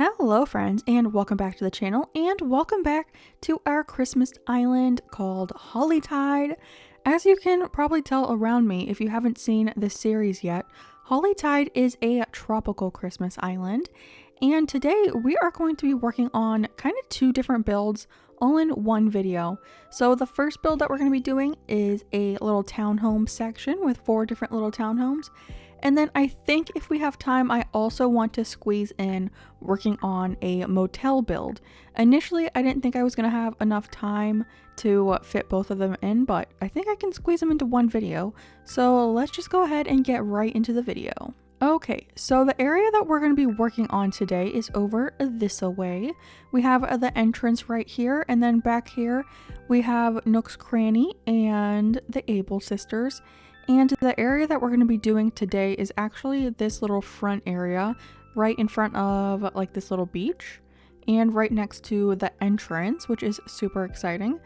Hello friends, and welcome back to the channel, and welcome back to our Christmas island called Hollytide. As you can probably tell around me if you haven't seen this series yet, Hollytide is a tropical Christmas island, and today we are going to be working on kind of two different builds all in one video. So the first build that we're going to be doing is a little townhome section with 4 different little townhomes. And then I think if we have time, I also want to squeeze in working on a motel build. Initially, I didn't think I was going to have enough time to fit both of them in, but I think I can squeeze them into one video. So let's just go ahead and get right into the video. Okay, so the area that we're going to be working on today is over this way. We have the entrance right here, and then back here we have Nook's Cranny and the Able Sisters. And the area that we're going to be doing today is actually this little front area right in front of like this little beach and right next to the entrance, which is super exciting.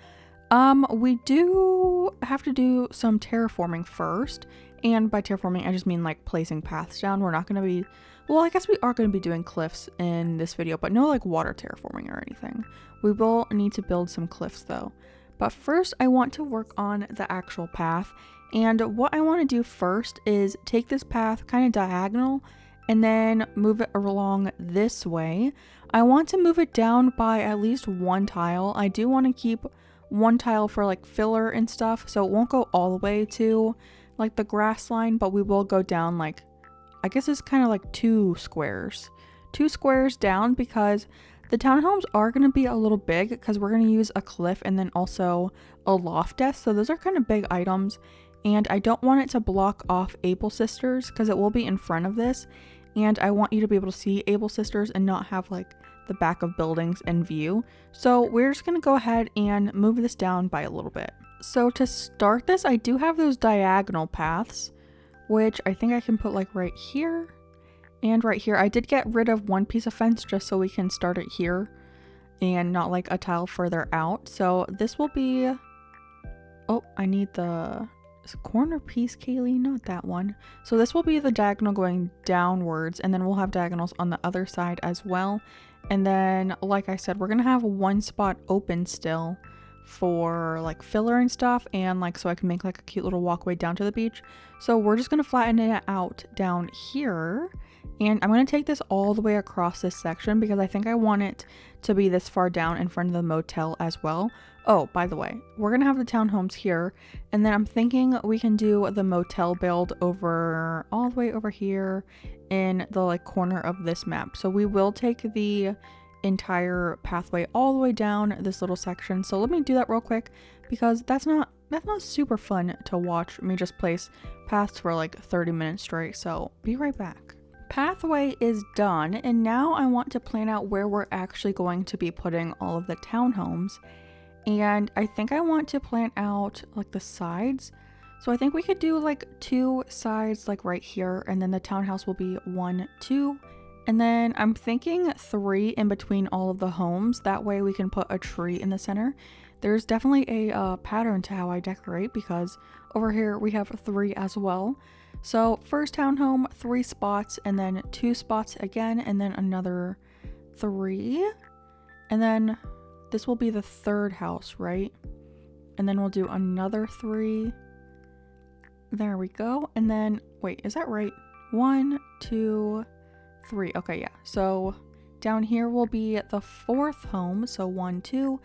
We do have to do some terraforming first, and by terraforming I just mean like placing paths down. We're not going to be, well, I guess we are going to be doing cliffs in this video, but no like water terraforming or anything. We will need to build some cliffs though. But first I want to work on the actual path. And what I want to do first is take this path kind of diagonal and then move it along this way. I want to move it down by at least 1 tile. I do want to keep 1 tile for like filler and stuff, so it won't go all the way to like the grass line, but we will go down like, I guess it's kind of like 2 squares. 2 squares down, because the townhomes are going to be a little big because we're going to use a cliff and then also a loft desk. So those are kind of big items. And I don't want it to block off Able Sisters because it will be in front of this. And I want you to be able to see Able Sisters and not have like the back of buildings in view. So we're just going to go ahead and move this down by a little bit. So to start this, I do have those diagonal paths, which I think I can put like right here and right here. I did get rid of 1 piece of fence just so we can start it here and not like a tile further out. So this will be, oh, I need the corner piece, Kaylee, not that one. So this will be the diagonal going downwards, and then we'll have diagonals on the other side as well. And then, like I said, we're gonna have 1 spot open still for like filler and stuff, and like so I can make like a cute little walkway down to the beach. So we're just gonna flatten it out down here, and I'm gonna take this all the way across this section because I think I want it to be this far down in front of the motel as well. Oh, by the way, we're gonna have the townhomes here, and then I'm thinking we can do the motel build over all the way over here in the like corner of this map. So we will take the entire pathway all the way down this little section. So let me do that real quick because that's not super fun to watch me just place paths for like 30 minutes straight. So be right back. Pathway is done, and now I want to plan out where we're actually going to be putting all of the townhomes. And I think I want to plan out like the sides. So I think we could do like 2 sides like right here, and then the townhouse will be 1, 2. And then I'm thinking 3 in between all of the homes. That way we can put a tree in the center. There's definitely a pattern to how I decorate because over here we have 3 as well. So first townhome, 3 spots, and then 2 spots again, and then another 3. And then this will be the 3rd house, right? And then we'll do another 3. There we go. And then, wait, is that right? 1, 2, 3. Okay, yeah. So down here will be the 4th home. So 1, 2.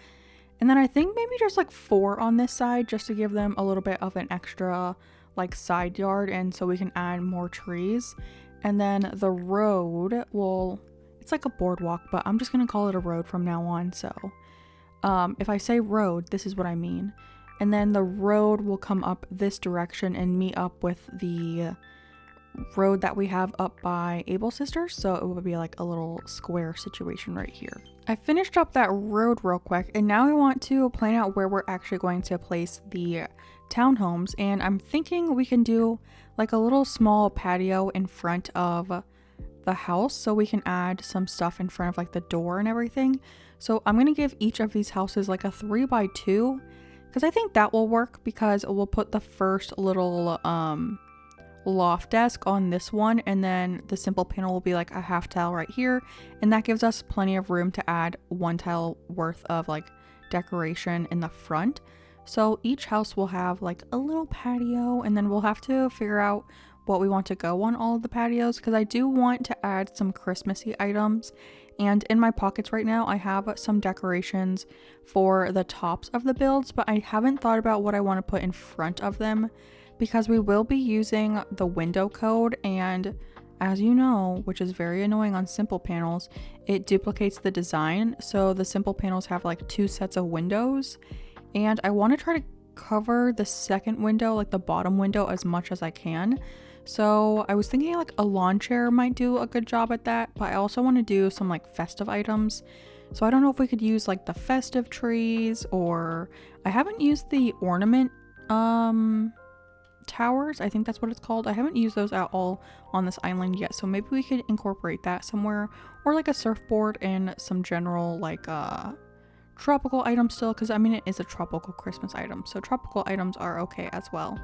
And then I think maybe just like 4 on this side just to give them a little bit of an extra like side yard, and so we can add more trees. And then the road will, it's like a boardwalk, but I'm just going to call it a road from now on. So if I say road, this is what I mean. And then the road will come up this direction and meet up with the road that we have up by Able Sisters. So it will be like a little square situation right here. I finished up that road real quick, and now I want to plan out where we're actually going to place the townhomes. And I'm thinking we can do like a little small patio in front of the house so we can add some stuff in front of like the door and everything. So I'm gonna give each of these houses like a 3x2 because I think that will work, because we'll put the first little loft desk on this one, and then the simple panel will be like a half tile right here, and that gives us plenty of room to add 1 tile worth of like decoration in the front. So each house will have like a little patio, and then we'll have to figure out what we want to go on all of the patios, because I do want to add some Christmassy items. And in my pockets right now I have some decorations for the tops of the builds, but I haven't thought about what I want to put in front of them, because we will be using the window code, and as you know, which is very annoying on simple panels, it duplicates the design. So the simple panels have like 2 sets of windows, and I want to try to cover the second window, like the bottom window, as much as I can. So I was thinking like a lawn chair might do a good job at that, but I also want to do some like festive items. So I don't know if we could use like the festive trees, or I haven't used the ornament towers, I think that's what it's called. I haven't used those at all on this island yet, so maybe we could incorporate that somewhere, or like a surfboard and some general like tropical items still, because I mean it is a tropical Christmas item, so tropical items are okay as well.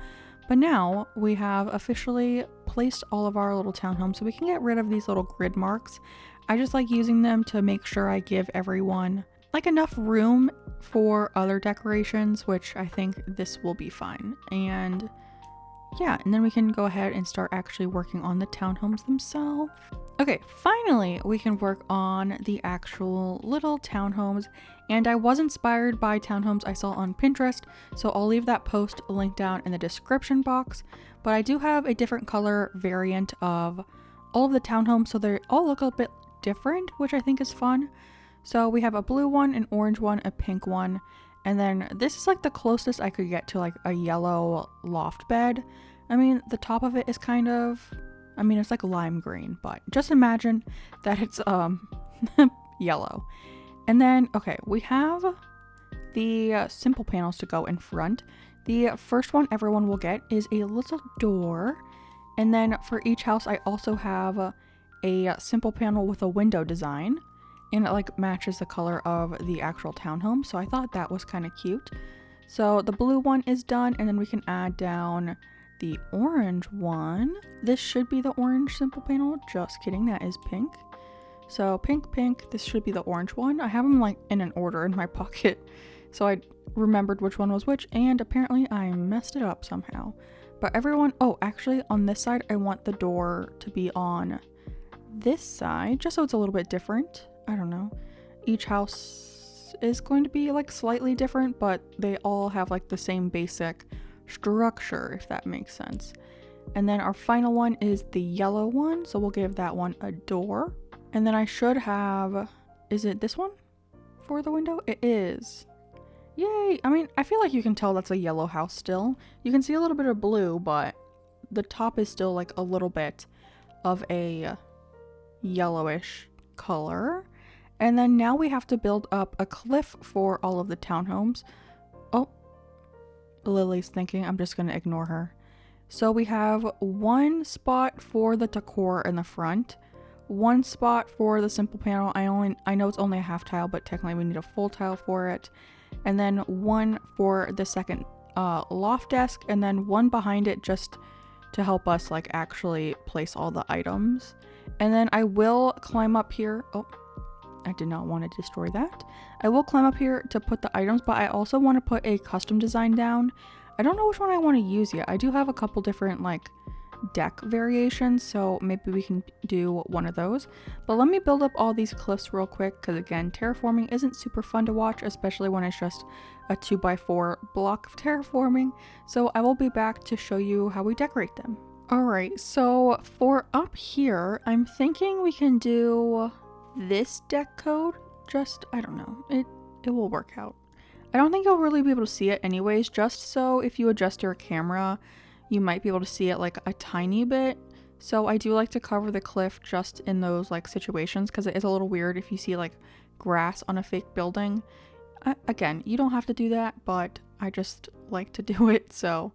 But now we have officially placed all of our little townhomes, so we can get rid of these little grid marks. I just like using them to make sure I give everyone like enough room for other decorations, which I think this will be fine. And yeah, and then we can go ahead and start actually working on the townhomes themselves. Okay, finally we can work on the actual little townhomes, and I was inspired by townhomes I saw on Pinterest, so I'll leave that post linked down in the description box. But I do have a different color variant of all of the townhomes, so they all look a bit different, which I think is fun. So we have a blue one, an orange one, a pink one, and then this is like the closest I could get to like a yellow loft bed. I mean, the top of it is kind of, I mean, it's like lime green, but just imagine that it's yellow. And then, okay, we have the simple panels to go in front. The first one everyone will get is a little door. And then for each house, I also have a simple panel with a window design, and it like matches the color of the actual townhome. So I thought that was kind of cute. So the blue one is done, and then we can add down the orange one. This should be the orange simple panel. Just kidding, that is pink. So pink, pink, this should be the orange one. I have them like in an order in my pocket, so I remembered which one was which, and apparently I messed it up somehow. But everyone, oh, actually on this side, I want the door to be on this side, just so it's a little bit different. I don't know. Each house is going to be like slightly different, but they all have like the same basic structure, if that makes sense. And then our final one is the yellow one, so we'll give that one a door. And then I should have, is it this one for the window? It is. Yay! I mean, I feel like you can tell that's a yellow house still. You can see a little bit of blue, but the top is still like a little bit of a yellowish color. And then now we have to build up a cliff for all of the townhomes. Oh, Lily's thinking, I'm just going to ignore her. So we have one spot for the decor in the front, one spot for the simple panel. I know it's only a half tile, but technically we need a full tile for it. And then one for the second loft desk, and then one behind it just to help us like actually place all the items. And then I will climb up here. Oh, I did not want to destroy that. I will climb up here to put the items, but I also want to put a custom design down. I don't know which one I want to use yet. I do have a couple different like deck variations, so maybe we can do one of those. But let me build up all these cliffs real quick, because again, terraforming isn't super fun to watch, especially when it's just a 2x4 block of terraforming. So I will be back to show you how we decorate them. Alright, so for up here, I'm thinking we can do this deck code. Just, I don't know, it will work out. I don't think you'll really be able to see it anyways, just so if you adjust your camera, you might be able to see it like a tiny bit. So I do like to cover the cliff just in those like situations, because it is a little weird if you see like grass on a fake building. Again, you don't have to do that, but I just like to do it. So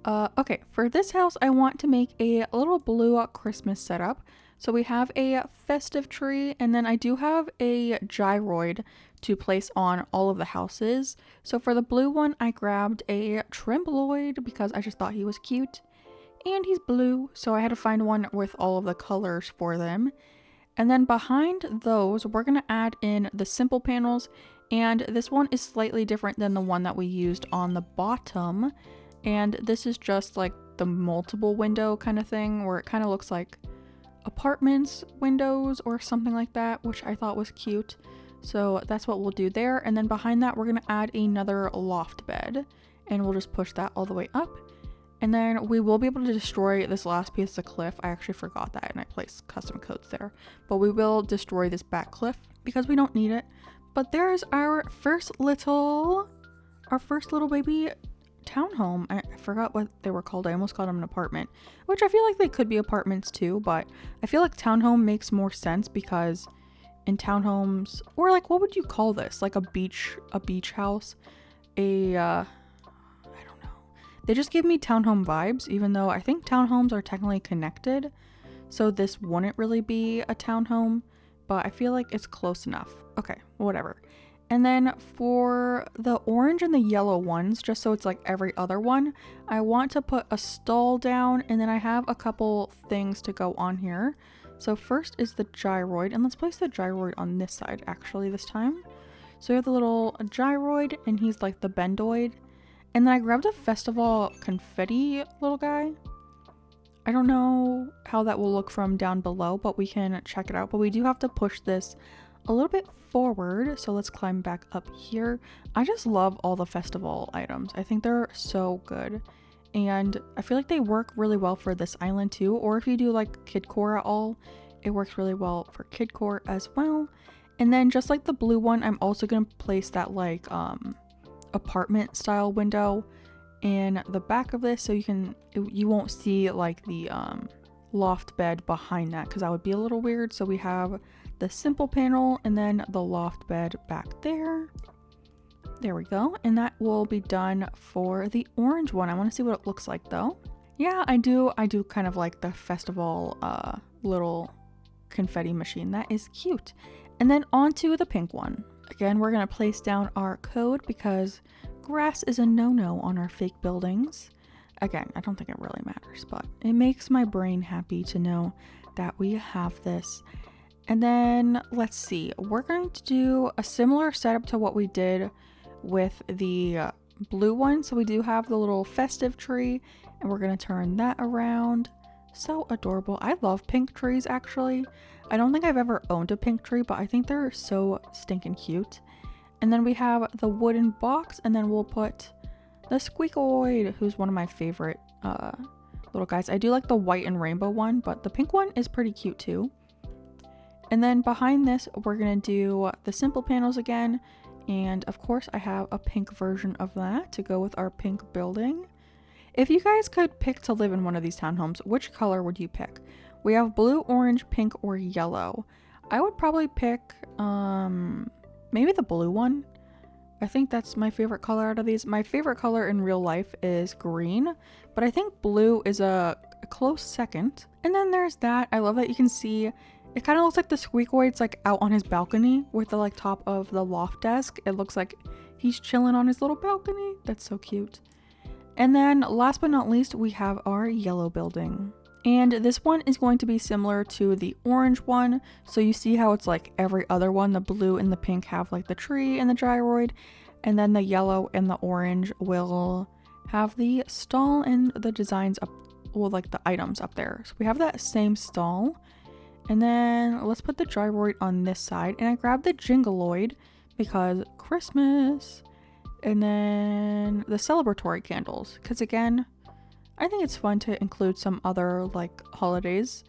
okay, for this house I want to make a little blue Christmas setup. So we have a festive tree, and then I do have a gyroid to place on all of the houses. So for the blue one, I grabbed a trembloid because I just thought he was cute. and he's blue, so I had to find one with all of the colors for them. And then behind those, we're going to add in the simple panels, and this one is slightly different than the one that we used on the bottom. And this is just like the multiple window kind of thing, where it kind of looks like apartments windows or something like that, which I thought was cute. So that's what we'll do there. And then behind that, we're going to add another loft bed, and we'll just push that all the way up. And then we will be able to destroy this last piece of cliff. I actually forgot that and I placed custom codes there. But we will destroy this back cliff because we don't need it. But there's our first little baby townhome. I forgot what they were called. I almost called them an apartment, which I feel like they could be apartments too. But I feel like townhome makes more sense because in townhomes, or like, what would you call this? Like a beach house, they just give me townhome vibes, even though I think townhomes are technically connected. So this wouldn't really be a townhome, but I feel like it's close enough. Okay, whatever. And then for the orange and the yellow ones, just so it's like every other one, I want to put a stall down, and then I have a couple things to go on here. So first is the gyroid, and let's place the gyroid on this side actually this time. So we have the little gyroid, and he's like the bendoid. And then I grabbed a festival confetti little guy. I don't know how that will look from down below, but we can check it out. But we do have to push this a little bit forward. So let's climb back up here. I just love all the festival items. I think they're so good. And I feel like they work really well for this island too. Or if you do like kidcore at all, it works really well for kidcore as well. And then just like the blue one, I'm also going to place that like apartment style window in the back of this, so you won't see like the loft bed behind that, because that would be a little weird. So we have the simple panel and then the loft bed back there. There we go. And that will be done for the orange one. I want to see what it looks like though. Yeah, I do kind of like the festival little confetti machine. That is cute. And then onto the pink one. Again, we're going to place down our code because grass is a no-no on our fake buildings. Again, I don't think it really matters, but it makes my brain happy to know that we have this. And then let's see, we're going to do a similar setup to what we did with the blue one. So we do have the little festive tree, and we're going to turn that around. So adorable. I love pink trees actually. I don't think I've ever owned a pink tree, but I think they're so stinking cute. And then we have the wooden box, and then we'll put the squeakoid, who's one of my favorite little guys. I do like the white and rainbow one, but the pink one is pretty cute too. And then behind this, we're going to do the simple panels again. And of course, I have a pink version of that to go with our pink building. If you guys could pick to live in one of these townhomes, which color would you pick? We have blue, orange, pink, or yellow. I would probably pick maybe the blue one. I think that's my favorite color out of these. My favorite color in real life is green, but I think blue is a close second. And then there's that. I love that you can see it kind of looks like the squeakoid's like out on his balcony with the like top of the loft desk. It looks like he's chilling on his little balcony. That's so cute. And then last but not least, we have our yellow building. And this one is going to be similar to the orange one. So you see how it's like every other one. The blue and the pink have like the tree and the gyroid. And then the yellow and the orange will have the stall and the designs up, well, like the items up there. So we have that same stall. And then let's put the gyroid on this side. And I grabbed the jingleoid because Christmas. And then the celebratory candles. Because again, I think it's fun to include some other like holidays.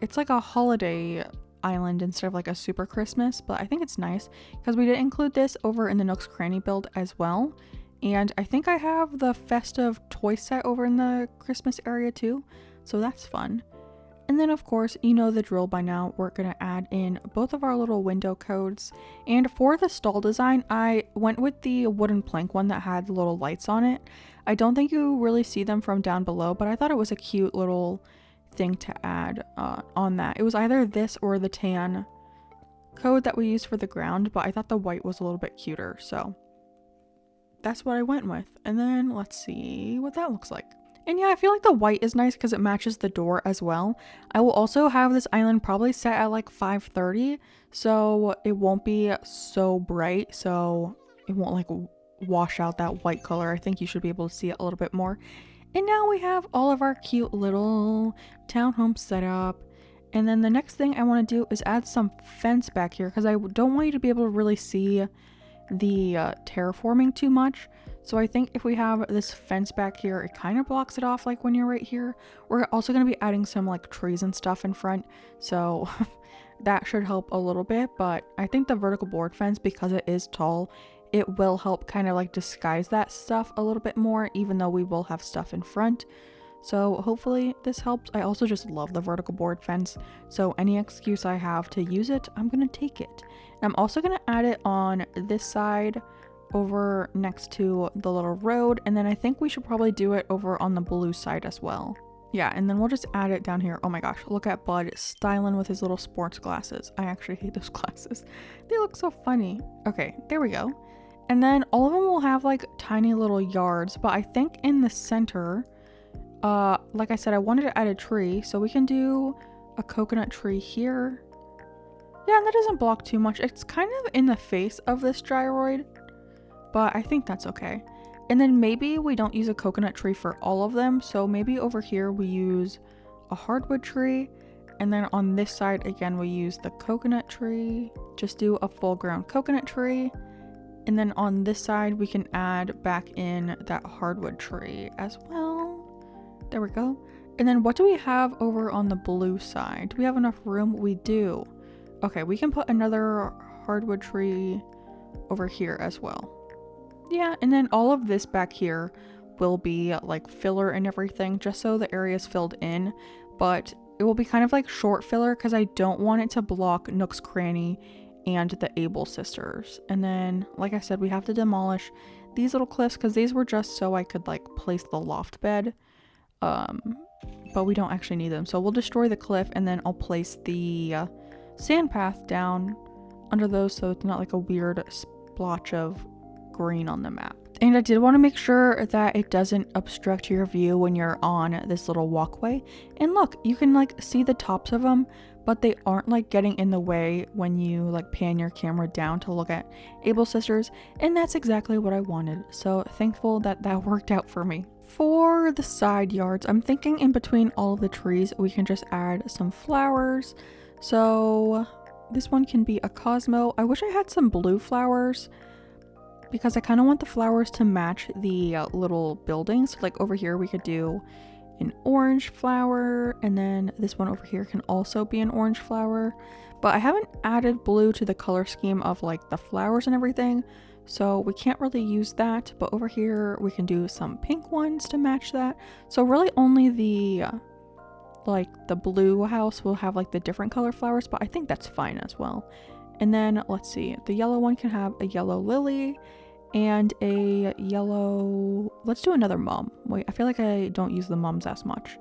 It's like a holiday island instead of like a super Christmas, but I think it's nice because we did include this over in the Nook's Cranny build as well. And I think I have the festive toy set over in the Christmas area too, so that's fun. And then of course, you know the drill by now, we're going to add in both of our little window codes. And for the stall design, I went with the wooden plank one that had little lights on it. I don't think you really see them from down below, but I thought it was a cute little thing to add on that. It was either this or the tan code that we used for the ground, but I thought the white was a little bit cuter, so that's what I went with. And then let's see what that looks like. And yeah, I feel like the white is nice because it matches the door as well. I will also have this island probably set at like 5:30, so it won't be so bright, so it won't like wash out that white color. I think you should be able to see it a little bit more. And now we have all of our cute little townhome set up. And then the next thing I want to do is add some fence back here because I don't want you to be able to really see the terraforming too much. So I think if we have this fence back here, it kind of blocks it off like when you're right here. We're also going to be adding some like trees and stuff in front, so that should help a little bit. But I think the vertical board fence, because it is tall, it will help kind of like disguise that stuff a little bit more, even though we will have stuff in front. So hopefully this helps. I also just love the vertical board fence, so any excuse I have to use it, I'm gonna take it. And I'm also gonna add it on this side over next to the little road, and then I think we should probably do it over on the blue side as well. Yeah, and then we'll just add it down here. Oh my gosh, look at Bud styling with his little sports glasses. I actually hate those glasses. They look so funny. Okay, there we go. And then all of them will have like tiny little yards, but I think in the center, like I said, I wanted to add a tree, so we can do a coconut tree here. Yeah, and that doesn't block too much. It's kind of in the face of this gyroid, but I think that's okay. And then maybe we don't use a coconut tree for all of them, so maybe over here we use a hardwood tree, and then on this side again we use the coconut tree. Just do a full grown coconut tree, and then on this side we can add back in that hardwood tree as well. There we go. And then what do we have over on the blue side? Do we have enough room? We do. Okay, we can put another hardwood tree over here as well. Yeah, and then all of this back here will be like filler and everything, just so the area is filled in, but it will be kind of like short filler because I don't want it to block Nook's Cranny and the Able sisters. And then, like I said, we have to demolish these little cliffs because these were just so I could like place the loft bed, but we don't actually need them. So we'll destroy the cliff, and then I'll place the sand path down under those so it's not like a weird splotch of green on the map. And I did want to make sure that it doesn't obstruct your view when you're on this little walkway. And look, you can like see the tops of them, but they aren't like getting in the way when you like pan your camera down to look at Able sisters, and that's exactly what I wanted. So thankful that that worked out for me. For the side yards, I'm thinking in between all of the trees we can just add some flowers. So this one can be a Cosmo. I wish I had some blue flowers because I kind of want the flowers to match the little buildings. Like over here we could do an orange flower, and then this one over here can also be an orange flower, but I haven't added blue to the color scheme of like the flowers and everything, so we can't really use that. But over here we can do some pink ones to match that. So really only the like the blue house will have like the different color flowers, but I think that's fine as well. And then let's see, the yellow one can have a yellow lily and a yellow, let's do another mum. Wait, I feel like I don't use the mums as much.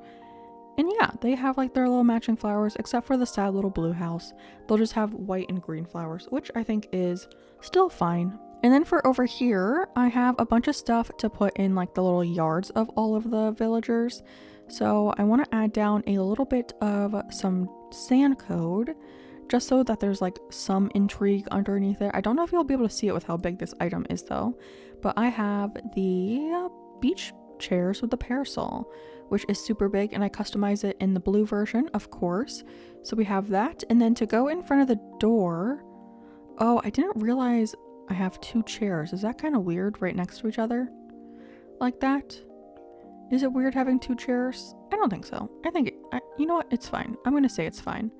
And yeah, they have like their little matching flowers, except for the sad little blue house. They'll just have white and green flowers, which I think is still fine. And then for over here, I have a bunch of stuff to put in like the little yards of all of the villagers. So I want to add down a little bit of some sand code, just so that there's like some intrigue underneath it. I don't know if you'll be able to see it with how big this item is though, but I have the beach chairs with the parasol, which is super big, and I customize it in the blue version, of course. So we have that, and then to go in front of the door, oh, I didn't realize I have two chairs. Is that kind of weird right next to each other? Like that? Is it weird having two chairs? I don't think so. I think, you know what? It's fine. I'm gonna say it's fine.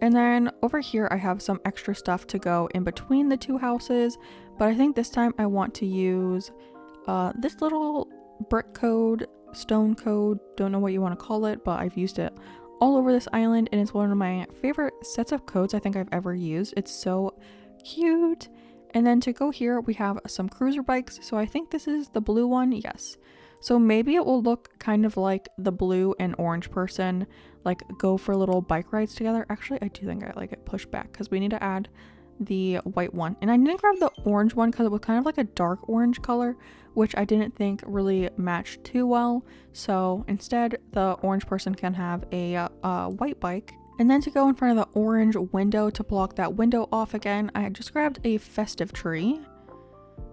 And then over here I have some extra stuff to go in between the two houses, but I think this time I want to use this little brick code, stone code, don't know what you want to call it, but I've used it all over this island, and it's one of my favorite sets of codes I think I've ever used. It's so cute. And then to go here we have some cruiser bikes, so I think this is the blue one. Yes. So maybe it will look kind of like the blue and orange person like go for little bike rides together. Actually, I do think I like it pushed back because we need to add the white one. And I didn't grab the orange one because it was kind of like a dark orange color, which I didn't think really matched too well. So instead, the orange person can have a white bike. And then to go in front of the orange window to block that window off again, I had just grabbed a festive tree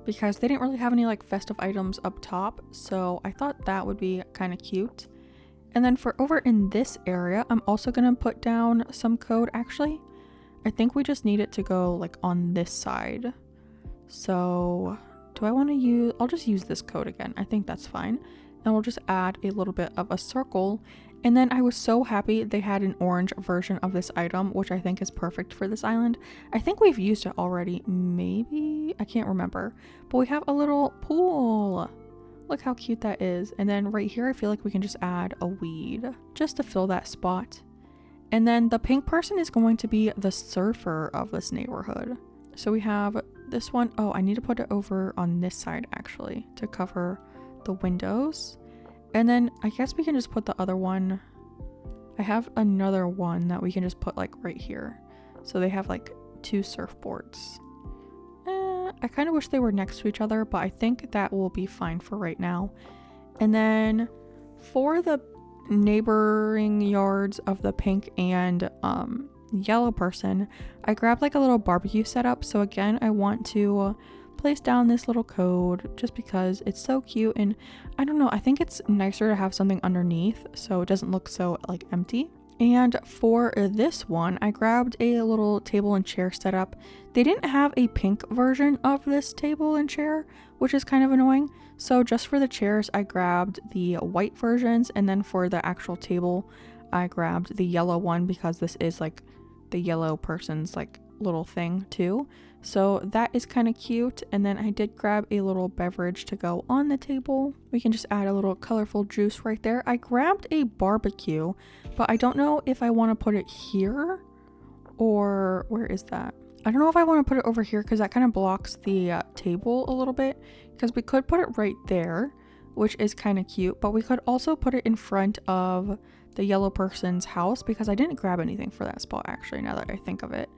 because they didn't really have any like festive items up top. So I thought that would be kind of cute. And then for over in this area, I'm also going to put down some code actually. I think we just need it to go like on this side. So do I want to use, I'll just use this code again. I think that's fine. And we'll just add a little bit of a circle. And then I was so happy they had an orange version of this item, which I think is perfect for this island. I think we've used it already, maybe? I can't remember. But we have a little pool. Look how cute that is. And then right here, I feel like we can just add a weed just to fill that spot. And then the pink person is going to be the surfer of this neighborhood. So we have this one. Oh, I need to put it over on this side actually to cover the windows. And then I guess we can just put the other one. I have another one that we can just put like right here. So they have like two surfboards. I kind of wish they were next to each other, but I think that will be fine for right now. And then for the neighboring yards of the pink and yellow person, I grabbed like a little barbecue setup. So again, I want to place down this little code just because it's so cute, and I don't know, I think it's nicer to have something underneath so it doesn't look so like empty. And for this one, I grabbed a little table and chair setup. They didn't have a pink version of this table and chair, which is kind of annoying. So just for the chairs, I grabbed the white versions, and then for the actual table, I grabbed the yellow one because this is like the yellow person's like little thing too. So that is kind of cute. And then I did grab a little beverage to go on the table. We can just add a little colorful juice right there. I grabbed a barbecue, but I don't know if I want to put it here or where is that? I don't know if I want to put it over here because that kind of blocks the table a little bit, because we could put it right there, which is kind of cute, but we could also put it in front of the yellow person's house because I didn't grab anything for that spot actually, now that I think of it.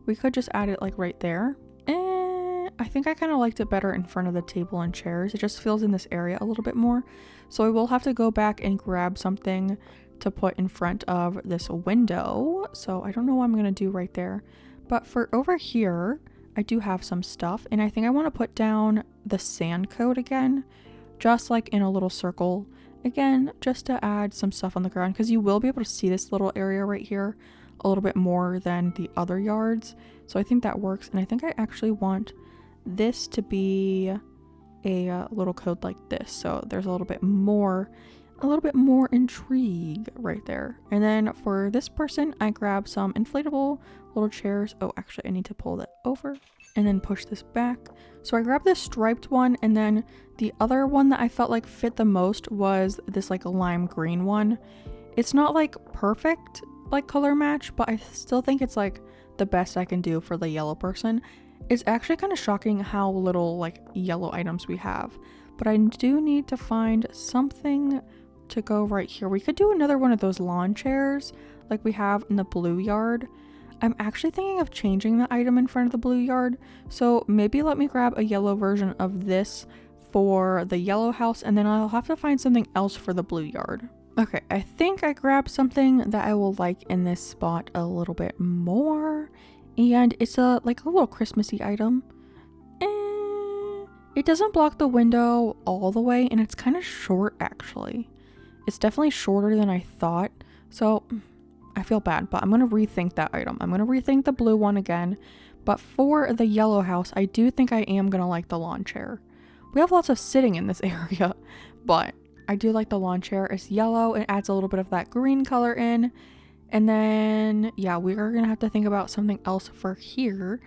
We could just add it like right there. I think I kind of liked it better in front of the table and chairs. It just feels in this area a little bit more. So I will have to go back and grab something to put in front of this window. So I don't know what I'm going to do right there. But for over here, I do have some stuff. And I think I want to put down the sand code again, just like in a little circle. Again, just to add some stuff on the ground, because you will be able to see this little area right here a little bit more than the other yards. So I think that works. And I think I actually want this to be a little code like this. So there's a little bit more intrigue right there. And then for this person, I grabbed some inflatable little chairs. Oh, actually I need to pull that over and then push this back. So I grabbed this striped one, and then the other one that I felt like fit the most was this like lime green one. It's not like perfect like color match, but I still think it's like the best I can do for the yellow person. It's actually kind of shocking how little like yellow items we have, but I do need to find something to go right here. We could do another one of those lawn chairs like we have in the blue yard. I'm actually thinking of changing the item in front of the blue yard, so maybe let me grab a yellow version of this for the yellow house, and then I'll have to find something else for the blue yard. Okay, I think I grabbed something that I will like in this spot a little bit more, and it's a little Christmassy item. It doesn't block the window all the way, and it's kind of short actually. It's definitely shorter than I thought, so I feel bad, but I'm going to rethink that item. I'm going to rethink the blue one again, but for the yellow house, I do think I am going to like the lawn chair. We have lots of sitting in this area, but I do like the lawn chair. It's yellow. It adds a little bit of that green color in. And then, yeah, we are going to have to think about something else for here.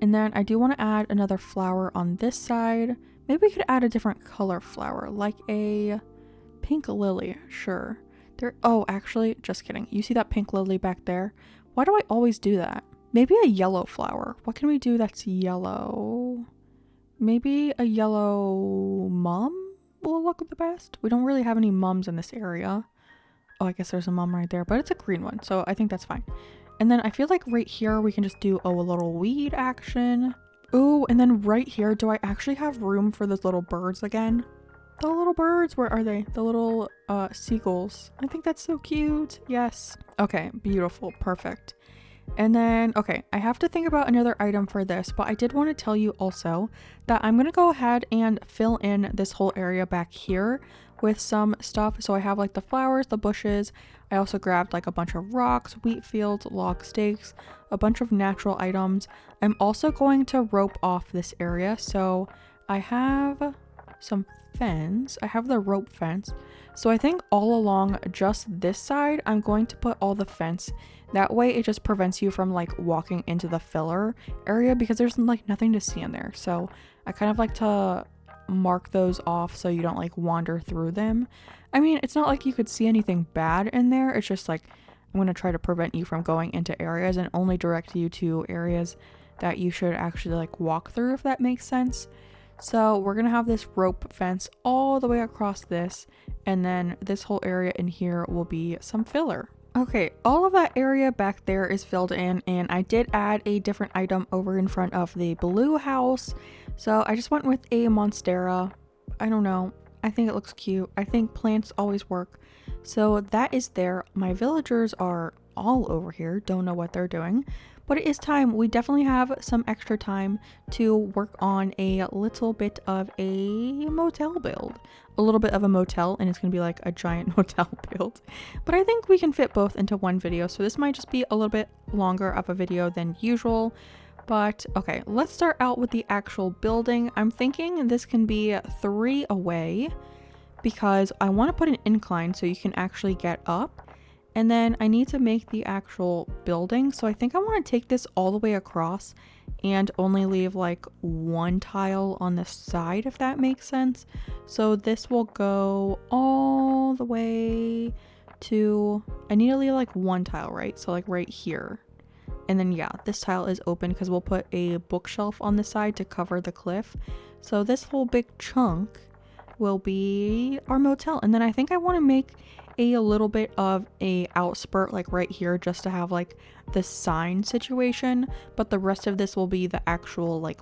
And then I do want to add another flower on this side. Maybe we could add a different color flower, like a pink lily. Sure. Oh, actually, just kidding. You see that pink lily back there? Why do I always do that? Maybe a yellow flower. What can we do that's yellow? Maybe a yellow mum will look the best. We don't really have any mums in this area. Oh, I guess there's a mum right there, but it's a green one, so I think that's fine. And then I feel like right here we can just do a little weed action. Ooh, and then right here, do I actually have room for those little birds again? The little birds, where are they? The little seagulls. I think that's so cute. Yes. Okay, beautiful, perfect. And then, okay, I have to think about another item for this, but I did want to tell you also that I'm going to go ahead and fill in this whole area back here with some stuff. So I have like the flowers, the bushes. I also grabbed like a bunch of rocks, wheat fields, log stakes, a bunch of natural items. I'm also going to rope off this area. So I have some fence. I have the rope fence. So I think all along just this side, I'm going to put all the fence. That way it just prevents you from like walking into the filler area because there's like nothing to see in there. So I kind of like to mark those off so you don't like wander through them. I mean, it's not like you could see anything bad in there. It's just like I'm going to try to prevent you from going into areas and only direct you to areas that you should actually like walk through, if that makes sense. So we're going to have this rope fence all the way across this, and then this whole area in here will be some filler. Okay, all of that area back there is filled in, and I did add a different item over in front of the blue house. So I just went with a monstera. I don't know. I think it looks cute. I think plants always work. So that is there. My villagers are all over here. Don't know what they're doing. But it is time. We definitely have some extra time to work on a little bit of a motel build. A little bit of a motel, and it's going to be like a giant motel build. But I think we can fit both into one video, so this might just be a little bit longer of a video than usual. But okay, let's start out with the actual building. I'm thinking this can be 3 away because I want to put an incline so you can actually get up. And then I need to make the actual building. So I think I want to take this all the way across and only leave like 1 tile on the side, if that makes sense. So this will go all the way to, I need to leave like 1 tile, right? So like right here. And then yeah, this tile is open because we'll put a bookshelf on the side to cover the cliff. So this whole big chunk will be our motel. And then I think I want to make a little bit of a outspurt like right here just to have like the sign situation, but the rest of this will be the actual like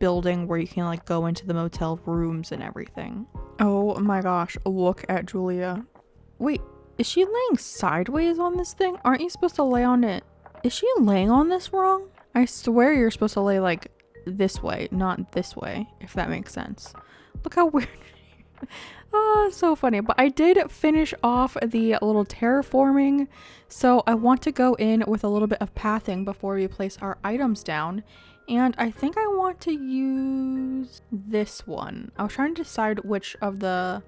building where you can like go into the motel rooms and everything. Oh my gosh, look at Julia. Wait, is she laying sideways on this thing? Aren't you supposed to lay on it? Is she laying on this wrong? I swear you're supposed to lay like this way, not this way, if that makes sense. Look how weird. Oh, so funny. But I did finish off the little terraforming, so I want to go in with a little bit of pathing before we place our items down. And I think I want to use this one. I was trying to decide which of the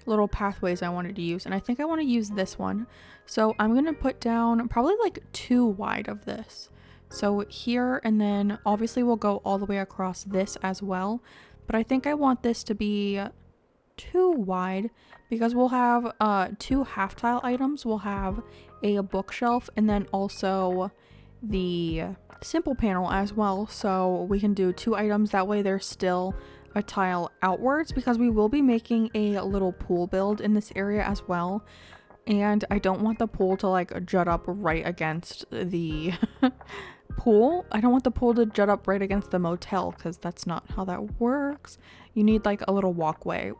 little pathways I wanted to use, and I think I want to use this one. So I'm going to put down probably like 2 wide of this. So here, and then obviously we'll go all the way across this as well. But I think I want this to be 2 wide because we'll have 2 half tile items. We'll have a bookshelf and then also the simple panel as well, so we can do 2 items. That way there's still a tile outwards because we will be making a little pool build in this area as well, and I don't want the pool to like jut up right against the pool. I don't want the pool to jut up right against the motel because that's not how that works. You need like a little walkway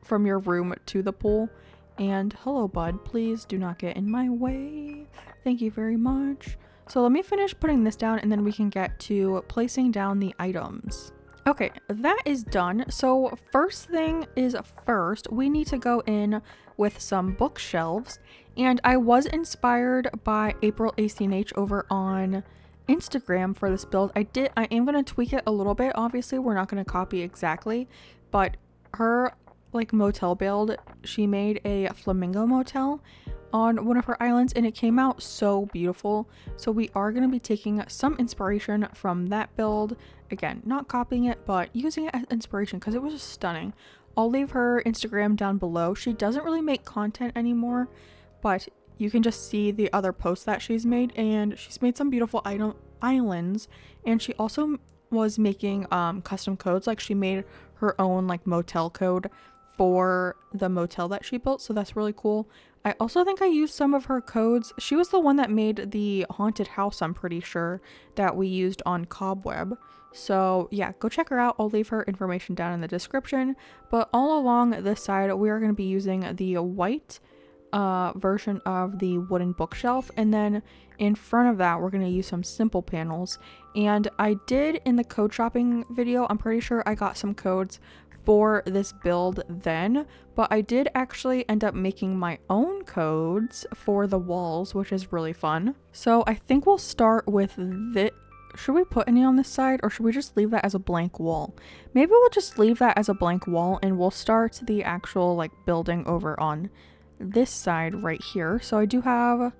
from your room to the pool. And hello bud, please do not get in my way. Thank you very much. So let me finish putting this down and then we can get to placing down the items. Okay, that is done. So first thing is first, we need to go in with some bookshelves. And I was inspired by April Acnh over on Instagram for this build. I am going to tweak it a little bit. Obviously, we're not going to copy exactly, but her like motel build, she made a flamingo motel on one of her islands and it came out so beautiful. So we are going to be taking some inspiration from that build. Again, not copying it, but using it as inspiration because it was just stunning. I'll leave her Instagram down below. She doesn't really make content anymore, but you can just see the other posts that she's made, and she's made some beautiful islands, and she also was making custom codes. Like she made her own like motel code for the motel that she built, so that's really cool. I also think I used some of her codes. She was the one that made the haunted house, I'm pretty sure, that we used on Cobweb. So yeah, go check her out. I'll leave her information down in the description. But all along this side, we are going to be using the white version of the wooden bookshelf, and then in front of that we're going to use some simple panels. And I did in the code shopping video, I'm pretty sure I got some codes for this build then, but I did actually end up making my own codes for the walls, which is really fun. So I think we'll start with this. Should we put any on this side, or should we just leave that as a blank wall? Maybe we'll just leave that as a blank wall, and we'll start the actual like building over on this side right here. So I do have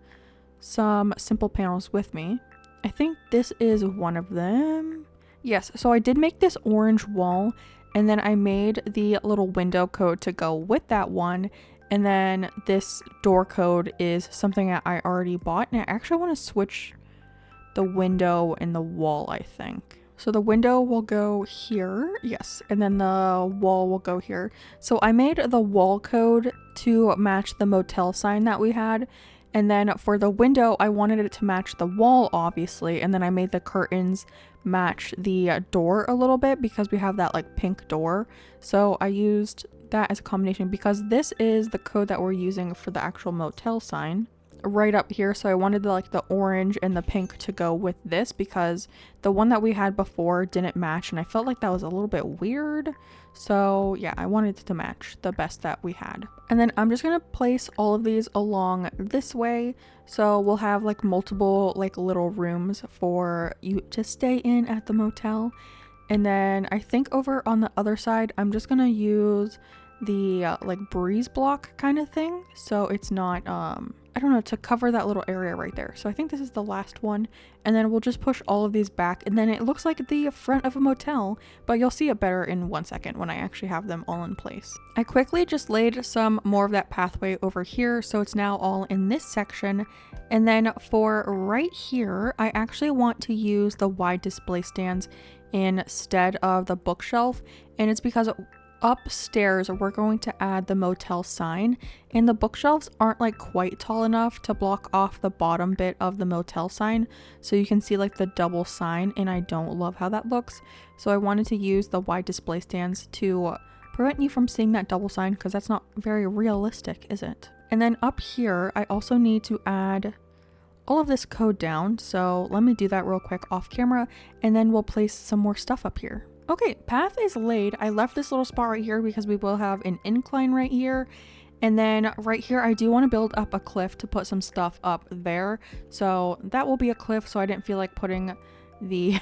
some simple panels with me. I think this is one of them. Yes, so I did make this orange wall, and then I made the little window code to go with that one, and then this door code is something that I already bought, and I actually want to switch the window and the wall, I think. So the window will go here, yes, and then the wall will go here. So I made the wall code to match the motel sign that we had, and then for the window I wanted it to match the wall, obviously, and then I made the curtains match the door a little bit because we have that like pink door. So I used that as a combination because this is the code that we're using for the actual motel sign right up here. So I wanted the orange and the pink to go with this because the one that we had before didn't match, and I felt like that was a little bit weird. So yeah, I wanted it to match the best that we had. And then I'm just gonna place all of these along this way, so we'll have like multiple like little rooms for you to stay in at the motel. And then I think over on the other side I'm just gonna use the like breeze block kind of thing, so it's not I don't know, to cover that little area right there. So I think this is the last one, and then we'll just push all of these back, and then it looks like the front of a motel, but you'll see it better in 1 second when I actually have them all in place. I quickly just laid some more of that pathway over here, so it's now all in this section. And then for right here, I actually want to use the wide display stands instead of the bookshelf, and it's because upstairs we're going to add the motel sign, and the bookshelves aren't like quite tall enough to block off the bottom bit of the motel sign, so you can see like the double sign, and I don't love how that looks. So I wanted to use the wide display stands to prevent you from seeing that double sign, because that's not very realistic, is it? And then up here I also need to add all of this code down, so let me do that real quick off camera, and then we'll place some more stuff up here. Okay, path is laid. I left this little spot right here because we will have an incline right here. And then right here, I do want to build up a cliff to put some stuff up there. So that will be a cliff, so I didn't feel like putting the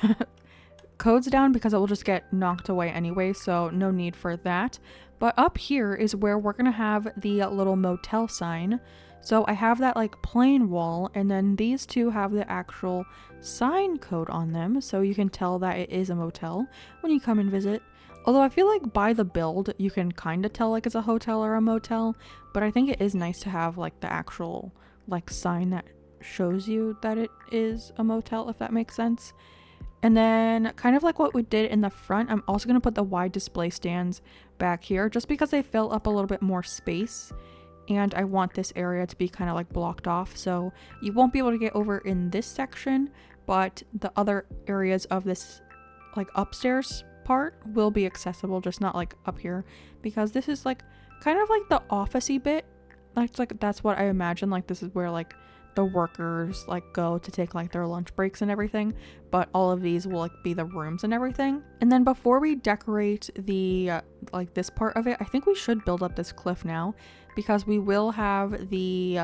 codes down because it will just get knocked away anyway, so no need for that. But up here is where we're going to have the little motel sign. So I have that like plain wall, and then these two have the actual sign code on them, so you can tell that it is a motel when you come and visit. Although I feel like by the build you can kind of tell like it's a hotel or a motel, but I think it is nice to have like the actual like sign that shows you that it is a motel, if that makes sense. And then kind of like what we did in the front, I'm also going to put the wide display stands back here just because they fill up a little bit more space. And I want this area to be kind of like blocked off, so you won't be able to get over in this section, but the other areas of this like upstairs part will be accessible, just not like up here, because this is like kind of like the office-y bit. That's what I imagine, like this is where like the workers like go to take like their lunch breaks and everything, but all of these will like be the rooms and everything. And then before we decorate the like this part of it, I think we should build up this cliff now, because we will have the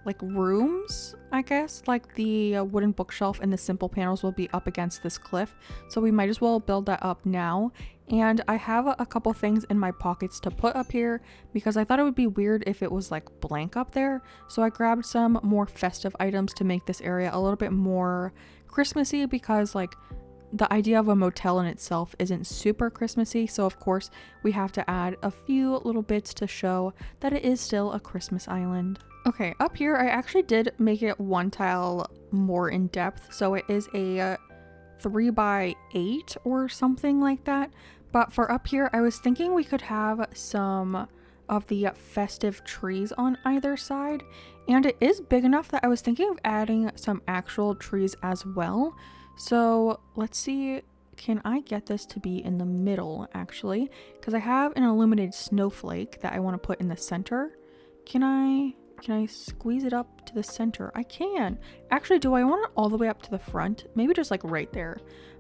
like rooms, I guess, like the wooden bookshelf and the simple panels will be up against this cliff, so we might as well build that up now. And I have a couple things in my pockets to put up here because I thought it would be weird if it was like blank up there, so I grabbed some more festive items to make this area a little bit more Christmassy, because like the idea of a motel in itself isn't super Christmassy, so of course we have to add a few little bits to show that it is still a Christmas island. Okay, up here I actually did make it one tile more in depth, so it is a 3x8 or something like that. But for up here, I was thinking we could have some of the festive trees on either side. And it is big enough that I was thinking of adding some actual trees as well. So let's see, can I get this to be in the middle actually? Because I have an illuminated snowflake that I want to put in the center. Can I squeeze it up to the center? I can. Actually, do I want it all the way up to the front? Maybe just like right there.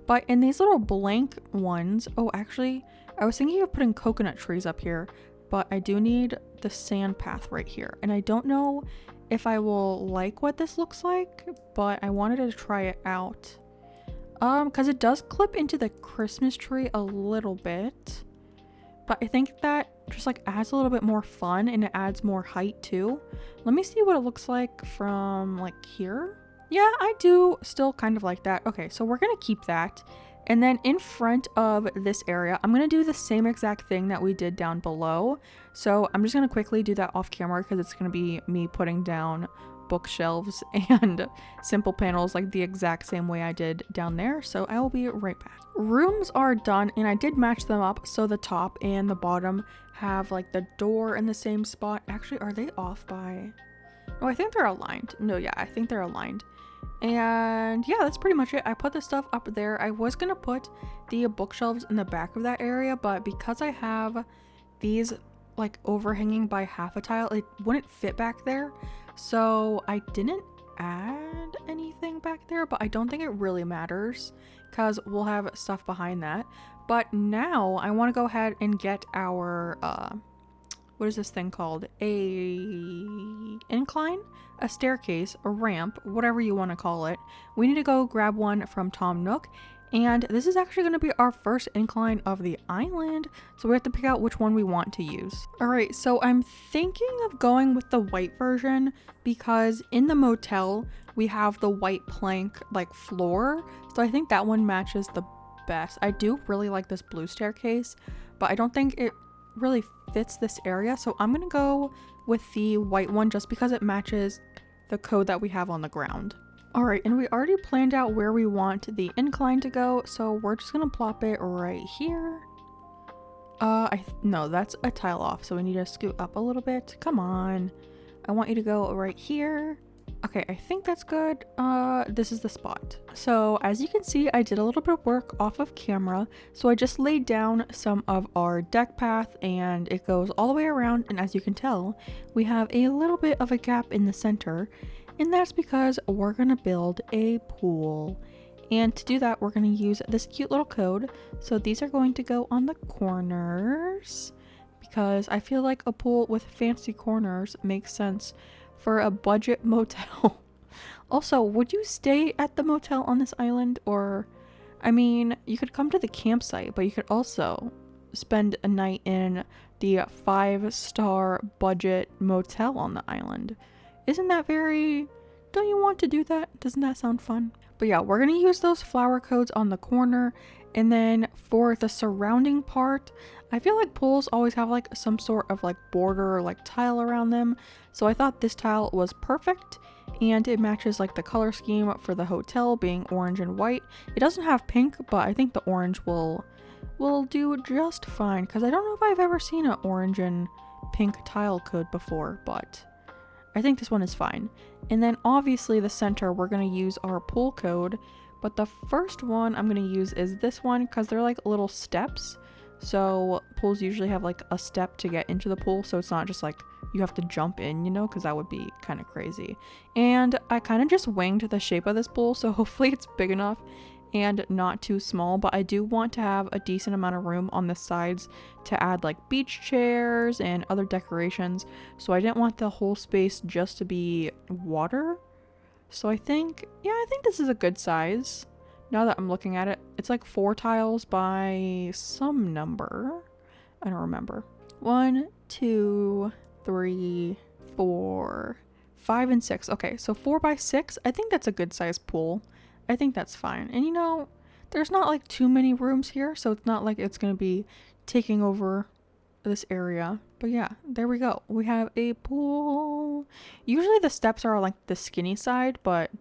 But in these little blank ones, oh, actually, I was thinking of putting coconut trees up here, but I do need the sand path right here. And I don't know if I will like what this looks like, but I wanted to try it out. Because it does clip into the Christmas tree a little bit, but I think that just like adds a little bit more fun and it adds more height too. Let me see what it looks like from like here. Yeah, I do still kind of like that. Okay, so we're gonna keep that. And then in front of this area, I'm gonna do the same exact thing that we did down below. So I'm just gonna quickly do that off camera because it's gonna be me putting down bookshelves and simple panels like the exact same way I did down there. So I will be right back. Rooms are done and I did match them up so the top and the bottom have like the door in the same spot. Actually, are they off by... Oh, I think they're aligned. No, yeah, I think they're aligned. And yeah, that's pretty much it. I put the stuff up there. I was gonna put the bookshelves in the back of that area, but because I have these like overhanging by half a tile, it wouldn't fit back there. So I didn't add anything back there, but I don't think it really matters because we'll have stuff behind that. But now I want to go ahead and get our what is this thing called? A incline? A staircase, a ramp, whatever you want to call it. We need to go grab one from Tom Nook. And this is actually going to be our first incline of the island. So we have to pick out which one we want to use. All right, so I'm thinking of going with the white version because in the motel, we have the white plank like floor. So I think that one matches the best. I do really like this blue staircase, but I don't think it really fits this area. So I'm going to go with the white one just because it matches the code that we have on the ground. All right, and we already planned out where we want the incline to go, so we're just gonna plop it right here. No, that's a tile off, so we need to scoot up a little bit. Come on. I want you to go right here. Okay, I think that's good. This is the spot. So as you can see, I did a little bit of work off of camera. So I just laid down some of our deck path and it goes all the way around. And as you can tell, we have a little bit of a gap in the center. And that's because we're gonna build a pool. And to do that, we're gonna use this cute little code. So these are going to go on the corners because I feel like a pool with fancy corners makes sense for a budget motel. Also, would you stay at the motel on this island? Or, I mean, you could come to the campsite, but you could also spend a night in the 5-star budget motel on the island. Isn't that very... Don't you want to do that? Doesn't that sound fun? But yeah, we're going to use those flower codes on the corner. And then for the surrounding part, I feel like pools always have like some sort of like border or like tile around them. So I thought this tile was perfect. And it matches like the color scheme for the hotel being orange and white. It doesn't have pink, but I think the orange will do just fine. Because I don't know if I've ever seen an orange and pink tile code before, but... I think this one is fine. And then obviously the center, we're going to use our pool code. But the first one I'm going to use is this one because they're like little steps. So pools usually have like a step to get into the pool. So it's not just like you have to jump in, you know, because that would be kind of crazy. And I kind of just winged the shape of this pool. So hopefully it's big enough and not too small, but I do want to have a decent amount of room on the sides to add like beach chairs and other decorations. So I didn't want the whole space just to be water. So I think this is a good size. Now that I'm looking at it, it's like 4 tiles by some number. I don't remember. 1, 2, 3, 4, 5, and 6. Okay, so 4 by 6. I think that's a good size pool. I think that's fine. And you know, there's not like too many rooms here, so it's not like it's going to be taking over this area. But yeah, there we go. We have a pool. Usually the steps are like the skinny side, but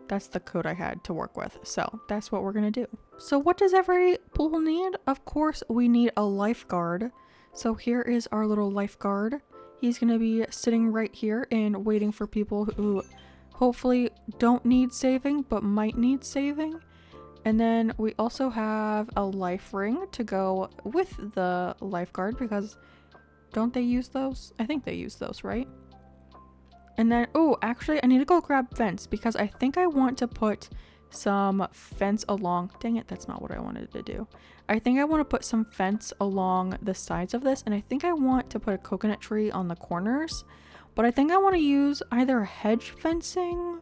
That's the code I had to work with. So that's what we're gonna do. So what does every pool need? Of course, we need a lifeguard. So here is our little lifeguard. He's gonna be sitting right here and waiting for people who hopefully don't need saving, but might need saving. And then we also have a life ring to go with the lifeguard because don't they use those? I think they use those, right? And then, oh, actually I need to go grab fence because I think I want to put some fence along. Dang it, that's not what I wanted to do. I think I want to put some fence along the sides of this, and I think I want to put a coconut tree on the corners, but I think I want to use either hedge fencing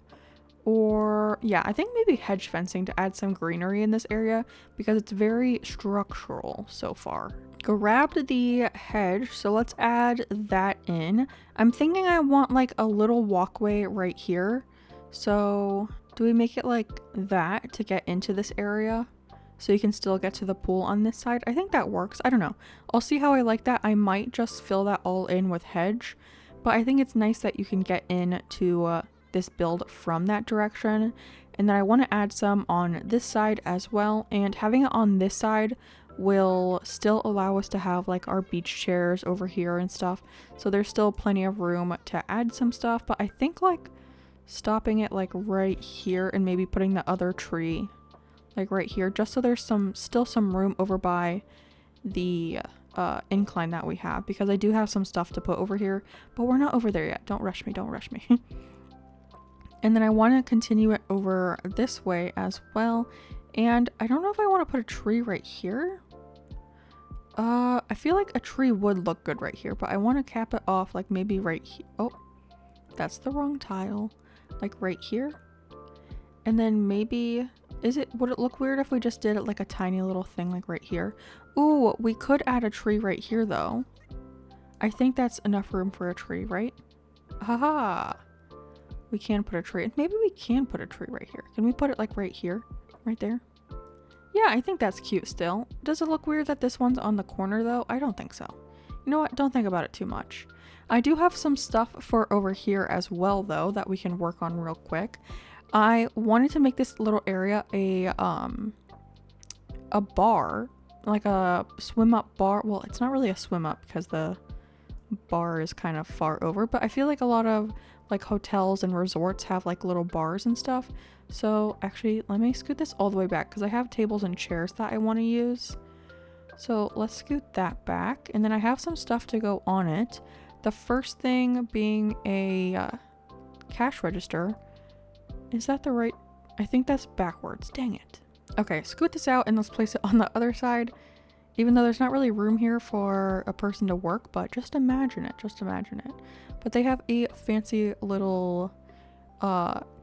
or yeah, I think maybe hedge fencing to add some greenery in this area because it's very structural so far. Grabbed the hedge, so let's add that in. I'm thinking I want like a little walkway right here. So do we make it like that to get into this area so you can still get to the pool on this side? I think that works. I don't know. I'll see how I like that. I might just fill that all in with hedge, but I think it's nice that you can get into this build from that direction. And then I want to add some on this side as well, and having it on this side will still allow us to have like our beach chairs over here and stuff, so there's still plenty of room to add some stuff. But I think like stopping it like right here and maybe putting the other tree like right here, just so there's still some room over by the incline that we have, because I do have some stuff to put over here, but we're not over there yet. Don't rush me, don't rush me. And then I want to continue it over this way as well. And I don't know if I want to put a tree right here. I feel like a tree would look good right here, but I want to cap it off like maybe right here. Oh, that's the wrong tile. Like right here. And then maybe, would it look weird if we just did it like a tiny little thing like right here? Ooh, we could add a tree right here though. I think that's enough room for a tree, right? Haha. We can put a tree. Maybe we can put a tree right here. Can we put it like right here? Right there? Yeah, I think that's cute still. Does it look weird that this one's on the corner though? I don't think so. You know what? Don't think about it too much. I do have some stuff for over here as well though that we can work on real quick. I wanted to make this little area a bar, like a swim up bar. Well, it's not really a swim up because the bar is kind of far over, but I feel like a lot of like hotels and resorts have like little bars and stuff. So actually let me scoot this all the way back because I have tables and chairs that I want to use. So let's scoot that back, and then I have some stuff to go on it. The first thing being a cash register. Is that the right? I think that's backwards. Dang it. Okay, scoot this out and let's place it on the other side. Even though there's not really room here for a person to work, but just imagine it, just imagine it. But they have a fancy little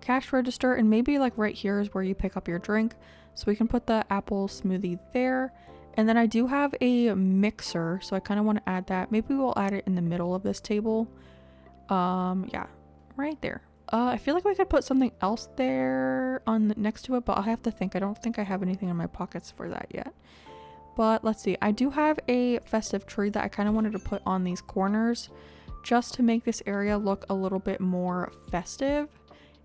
cash register, and maybe like right here is where you pick up your drink. So we can put the apple smoothie there. And then I do have a mixer, so I kind of want to add that. Maybe we'll add it in the middle of this table. Yeah, right there. I feel like we could put something else there next to it, but I'll have to think. I don't think I have anything in my pockets for that yet. But let's see. I do have a festive tree that I kind of wanted to put on these corners just to make this area look a little bit more festive.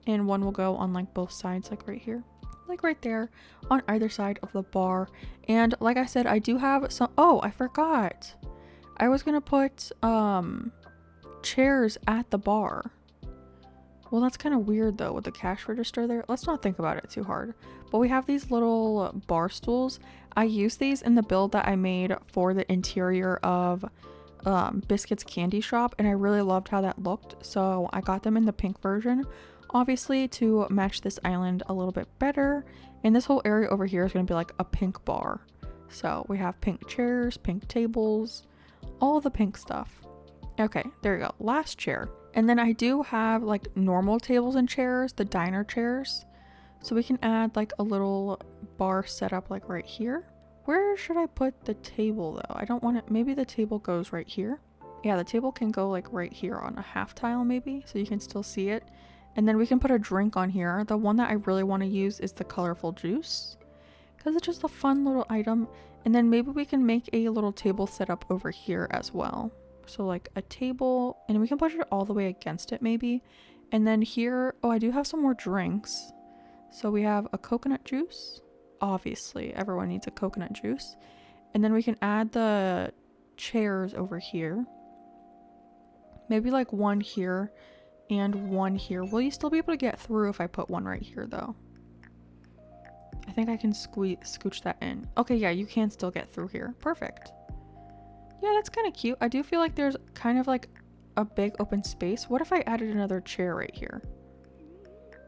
And one will go on like both sides, like right here. Like right there on either side of the bar. And like I said, I do have some, oh, I forgot. I was gonna put chairs at the bar. Well, that's kind of weird though with the cash register there. Let's not think about it too hard. But we have these little bar stools. I used these in the build that I made for the interior of Biscuit's Candy Shop, and I really loved how that looked. So I got them in the pink version, obviously to match this island a little bit better. And this whole area over here is going to be like a pink bar. So we have pink chairs, pink tables, all the pink stuff. Okay, there you go. Last chair. And then I do have like normal tables and chairs, the diner chairs. So we can add like a little bar setup like right here. Where should I put the table though? I don't want it. Maybe the table goes right here. Yeah, the table can go like right here on a half tile maybe, so you can still see it. And then we can put a drink on here. The one that I really want to use is the colorful juice because it's just a fun little item. And then maybe we can make a little table setup over here as well. So like a table, and we can push it all the way against it maybe. And then here, oh, I do have some more drinks. So we have a coconut juice. Obviously, everyone needs a coconut juice. And then we can add the chairs over here. Maybe like one here and one here. Will you still be able to get through if I put one right here though? I think I can scooch that in. Okay, yeah, you can still get through here. Perfect. Yeah, that's kind of cute. I do feel like there's kind of like a big open space. What if I added another chair right here?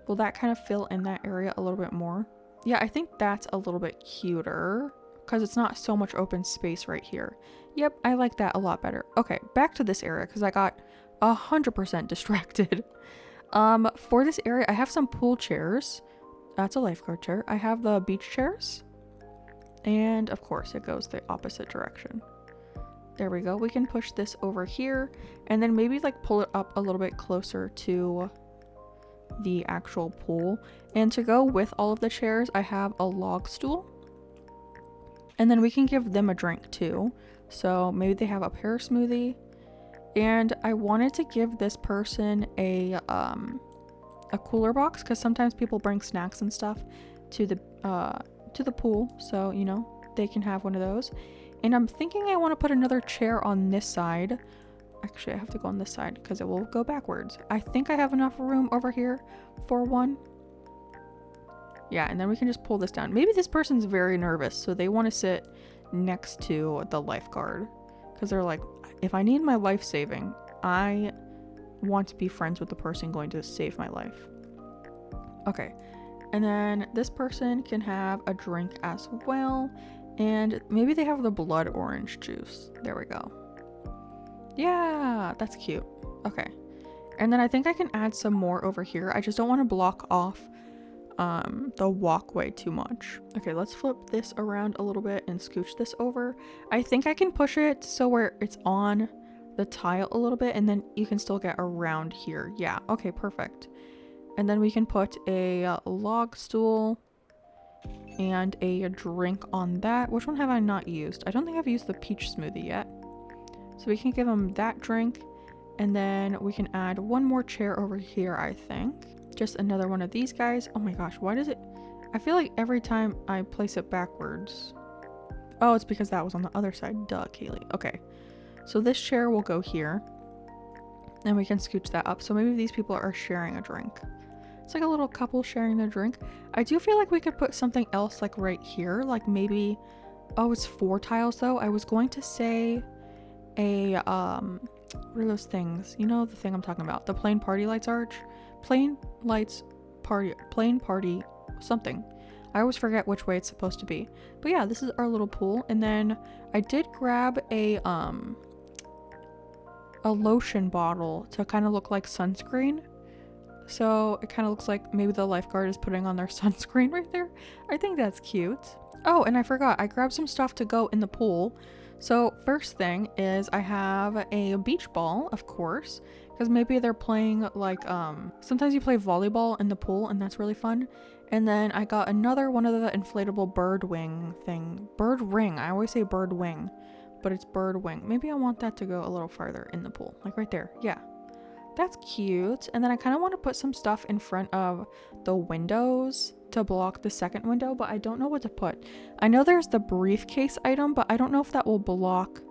Will that kind of fill in that area a little bit more? Yeah, I think that's a little bit cuter because it's not so much open space right here. Yep, I like that a lot better. Okay, back to this area because I got 100% distracted. For this area, I have some pool chairs. That's a lifeguard chair. I have the beach chairs. And of course, it goes the opposite direction. There we go. We can push this over here and then maybe like pull it up a little bit closer to the actual pool. And to go with all of the chairs, I have a log stool. And then we can give them a drink too. So maybe they have a pear smoothie. And I wanted to give this person a cooler box because sometimes people bring snacks and stuff to the pool. So, you know, they can have one of those. And I'm thinking I want to put another chair on this side. Actually, I have to go on this side because it will go backwards. I think I have enough room over here for one. Yeah, and then we can just pull this down. Maybe this person's very nervous, so they want to sit next to the lifeguard. Because they're like, if I need my life saving, I want to be friends with the person going to save my life. Okay, and then this person can have a drink as well. And maybe they have the blood orange juice. There we go. Yeah, that's cute. Okay. And then I think I can add some more over here. I just don't want to block off the walkway too much. Okay, let's flip this around a little bit and scooch this over. I think I can push it so where it's on the tile a little bit and then you can still get around here. Yeah, okay, perfect. And then we can put a log stool and a drink on that. Which one have I not used? I don't think I've used the peach smoothie yet. So we can give them that drink and then we can add one more chair over here, I think. Just another one of these guys. Oh my gosh, why does it... I feel like every time I place it backwards... Oh, it's because that was on the other side. Duh, Kaylee. Okay. So this chair will go here. And we can scooch that up. So maybe these people are sharing a drink. It's like a little couple sharing their drink. I do feel like we could put something else like right here. Like maybe... Oh, it's 4 tiles though. I was going to say a... What are those things? You know the thing I'm talking about. The plain party lights arch. Plain party something. I always forget which way it's supposed to be. But yeah, this is our little pool. And then I did grab a lotion bottle to kind of look like sunscreen. So it kind of looks like maybe the lifeguard is putting on their sunscreen right there. I think that's cute. Oh, and I forgot. I grabbed some stuff to go in the pool. So first thing is I have a beach ball, of course, because maybe they're playing like, sometimes you play volleyball in the pool and that's really fun. And then I got another one of the inflatable bird wing thing. Bird ring. I always say bird wing, but it's bird wing. Maybe I want that to go a little farther in the pool, like right there. Yeah, that's cute. And then I kind of want to put some stuff in front of the windows to block the second window, but I don't know what to put. I know there's the briefcase item, but I don't know if that will block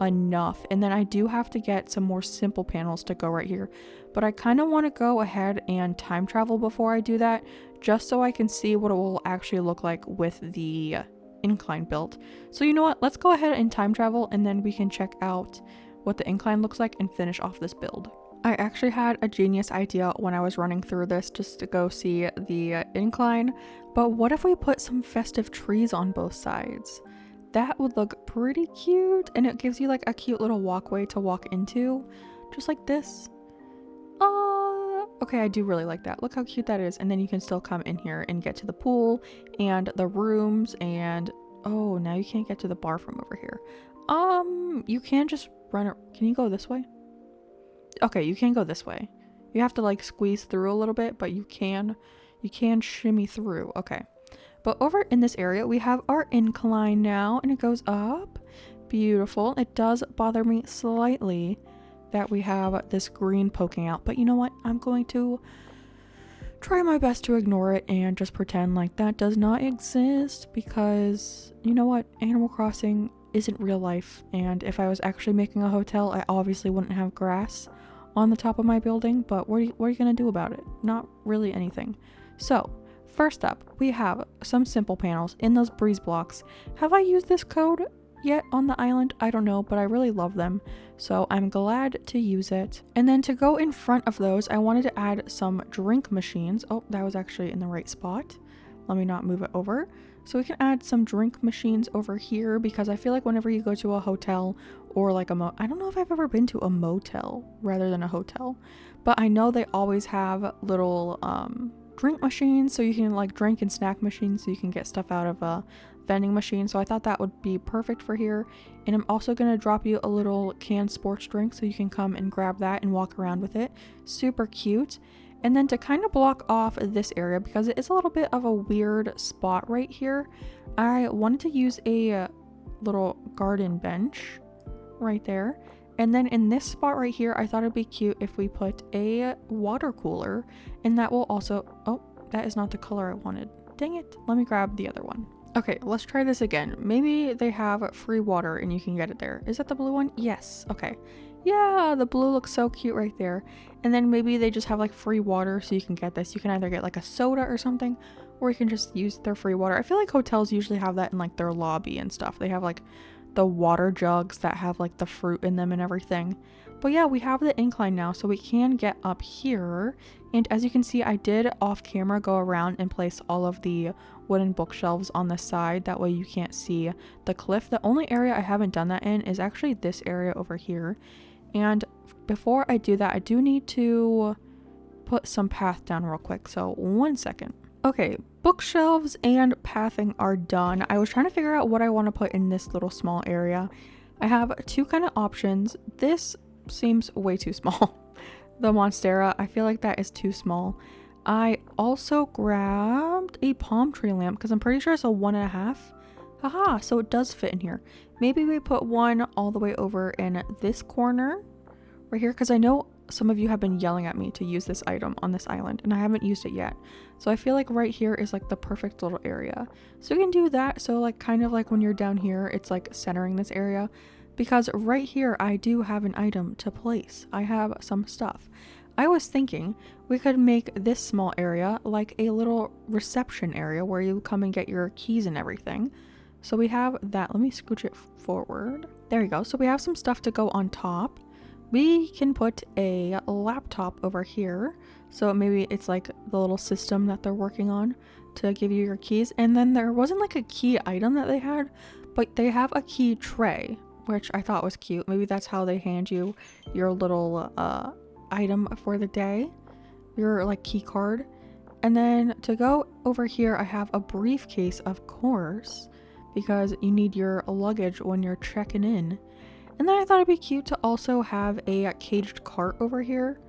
enough. And then I do have to get some more simple panels to go right here, but I kind of want to go ahead and time travel before I do that, just so I can see what it will actually look like with the incline built. So you know what, let's go ahead and time travel and then we can check out what the incline looks like and finish off this build. I actually had a genius idea when I was running through this just to go see the incline, but what if we put some festive trees on both sides? That would look pretty cute, and it gives you like a cute little walkway to walk into, just like this. Okay, I do really like that. Look how cute that is. And then you can still come in here and get to the pool and the rooms, and oh, now you can't get to the bar from over here. You can just run it. Can you go this way? Okay, you can go this way. You have to like squeeze through a little bit, but you can shimmy through. Okay. But over in this area, we have our incline now, and it goes up. Beautiful. It does bother me slightly that we have this green poking out, but you know what? I'm going to try my best to ignore it and just pretend like that does not exist, because you know what, Animal Crossing isn't real life, and if I was actually making a hotel, I obviously wouldn't have grass on the top of my building. But what are you gonna do about it? Not really anything. So first up, we have some simple panels in those breeze blocks. Have I used this code yet on the island? I don't know, but I really love them, so I'm glad to use it. And then to go in front of those, I wanted to add some drink machines. Oh, that was actually in the right spot. Let me not move it over. So we can add some drink machines over here, because I feel like whenever you go to a hotel or like I don't know if I've ever been to a motel rather than a hotel, but I know they always have little drink machines, so you can like drink and snack machines, so you can get stuff out of a vending machine. So I thought that would be perfect for here. And I'm also going to drop you a little canned sports drink, so you can come and grab that and walk around with it. Super cute. And then to kind of block off this area, because it is a little bit of a weird spot right here, I wanted to use a little garden bench right there. And then in this spot right here, I thought it'd be cute if we put a water cooler, and that will also, oh, that is not the color I wanted. Dang it. Let me grab the other one. Okay, let's try this again. Maybe they have free water and you can get it there. Is that the blue one? Yes. Okay. Yeah, the blue looks so cute right there. And then maybe they just have like free water, so you can get this. You can either get like a soda or something, or you can just use their free water. I feel like hotels usually have that in like their lobby and stuff. They have like the water jugs that have like the fruit in them and everything. But yeah, we have the incline now, so we can get up here. And as you can see, I did off camera go around and place all of the wooden bookshelves on the side. That way you can't see the cliff. The only area I haven't done that in is actually this area over here. And before I do that, I do need to put some path down real quick. So 1 second. Okay, bookshelves and pathing are done. I was trying to figure out what I want to put in this little small area. I have two kind of options. This seems way too small. The Monstera, I feel like that is too small. I also grabbed a palm tree lamp because I'm pretty sure it's a 1.5. Haha, so it does fit in here. Maybe we put one all the way over in this corner right here, because I know some of you have been yelling at me to use this item on this island, and I haven't used it yet. So I feel like right here is like the perfect little area. So we can do that. So like kind of like when you're down here, it's like centering this area, because right here I do have an item to place. I have some stuff. I was thinking we could make this small area like a little reception area where you come and get your keys and everything. So we have that. Let me scooch it forward. There you go. So we have some stuff to go on top. We can put a laptop over here. So maybe it's like the little system that they're working on to give you your keys. And then there wasn't like a key item that they had, but they have a key tray, which I thought was cute. Maybe that's how they hand you your little item for the day, your like key card. And then to go over here, I have a briefcase, of course, because you need your luggage when you're checking in. And then I thought it'd be cute to also have a caged cart over here.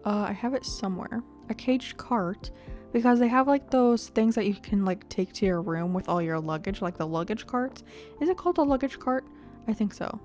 I have it somewhere. A caged cart, because they have like those things that you can like take to your room with all your luggage, like the luggage carts. Is it called a luggage cart? I think so.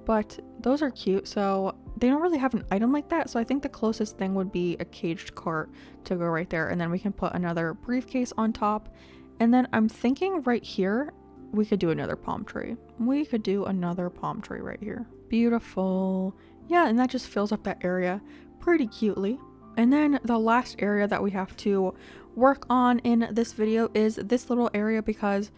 But those are cute, so they don't really have an item like that. So I think the closest thing would be a caged cart to go right there. And then we can put another briefcase on top. And then I'm thinking right here, we could do another palm tree. We could do another palm tree right here. Beautiful. Yeah, and that just fills up that area pretty cutely. And then the last area that we have to work on in this video is this little area, because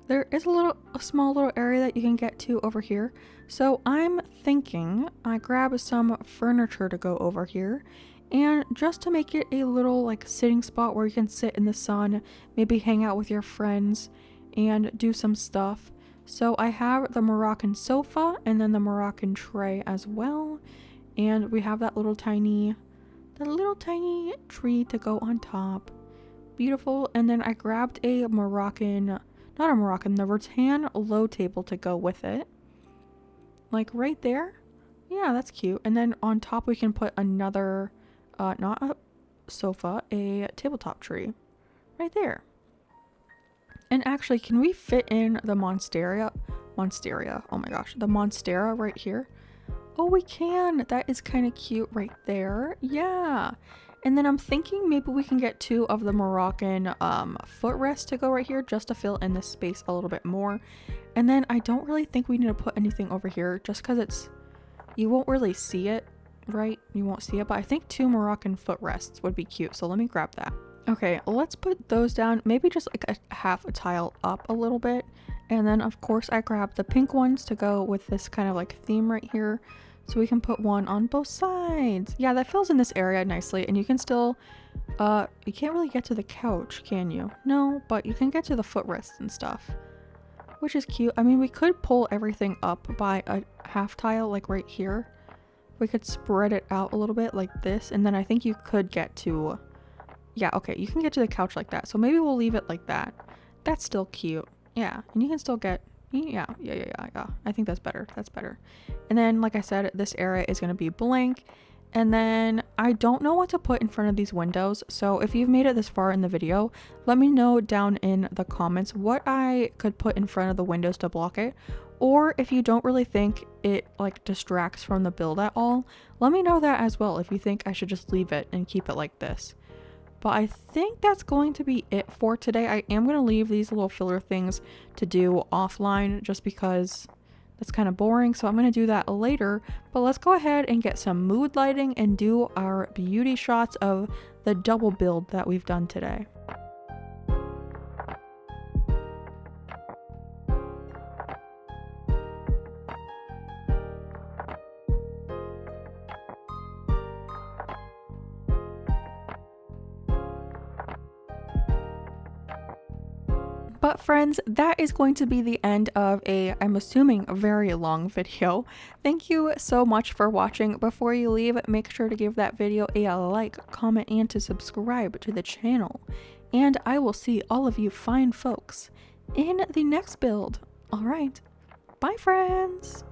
there is a small little area that you can get to over here. So I'm thinking I grab some furniture to go over here, and just to make it a little like sitting spot where you can sit in the sun, maybe hang out with your friends and do some stuff. So I have the Moroccan sofa and then the Moroccan tray as well. And we have that little tiny tree to go on top. Beautiful. And then I grabbed a the rattan low table to go with it. Like right there. Yeah, that's cute. And then on top we can put another, not a sofa, a tabletop tree. Right there. And actually, can we fit in the Monstera? Oh my gosh, the Monstera right here. Oh, we can. That is kind of cute right there. Yeah. And then I'm thinking maybe we can get 2 of the Moroccan footrests to go right here just to fill in this space a little bit more. And then I don't really think we need to put anything over here just because you won't really see it, right? You won't see it, but I think 2 Moroccan footrests would be cute. So let me grab that. Okay, let's put those down, maybe just like a half a tile up a little bit. And then of course I grabbed the pink ones to go with this kind of like theme right here. So we can put one on both sides. Yeah, that fills in this area nicely, and you can still, you can't really get to the couch, can you? No, but you can get to the footrests and stuff, which is cute. I mean, we could pull everything up by a half tile, like right here. We could spread it out a little bit like this, and then I think you could get to, yeah, okay, you can get to the couch like that. So maybe we'll leave it like that. That's still cute. Yeah, and you can still get, yeah. I think that's better. That's better. And then, like I said, this area is going to be blank. And then I don't know what to put in front of these windows. So if you've made it this far in the video, let me know down in the comments what I could put in front of the windows to block it. Or if you don't really think it like distracts from the build at all, let me know that as well if you think I should just leave it and keep it like this. But I think that's going to be it for today. I am going to leave these little filler things to do offline just because that's kind of boring. So I'm going to do that later. But let's go ahead and get some mood lighting and do our beauty shots of the double build that we've done today. But friends, that is going to be the end of I'm assuming, a very long video. Thank you so much for watching. Before you leave, make sure to give that video a like, comment, and to subscribe to the channel. And I will see all of you fine folks in the next build. All right, bye friends!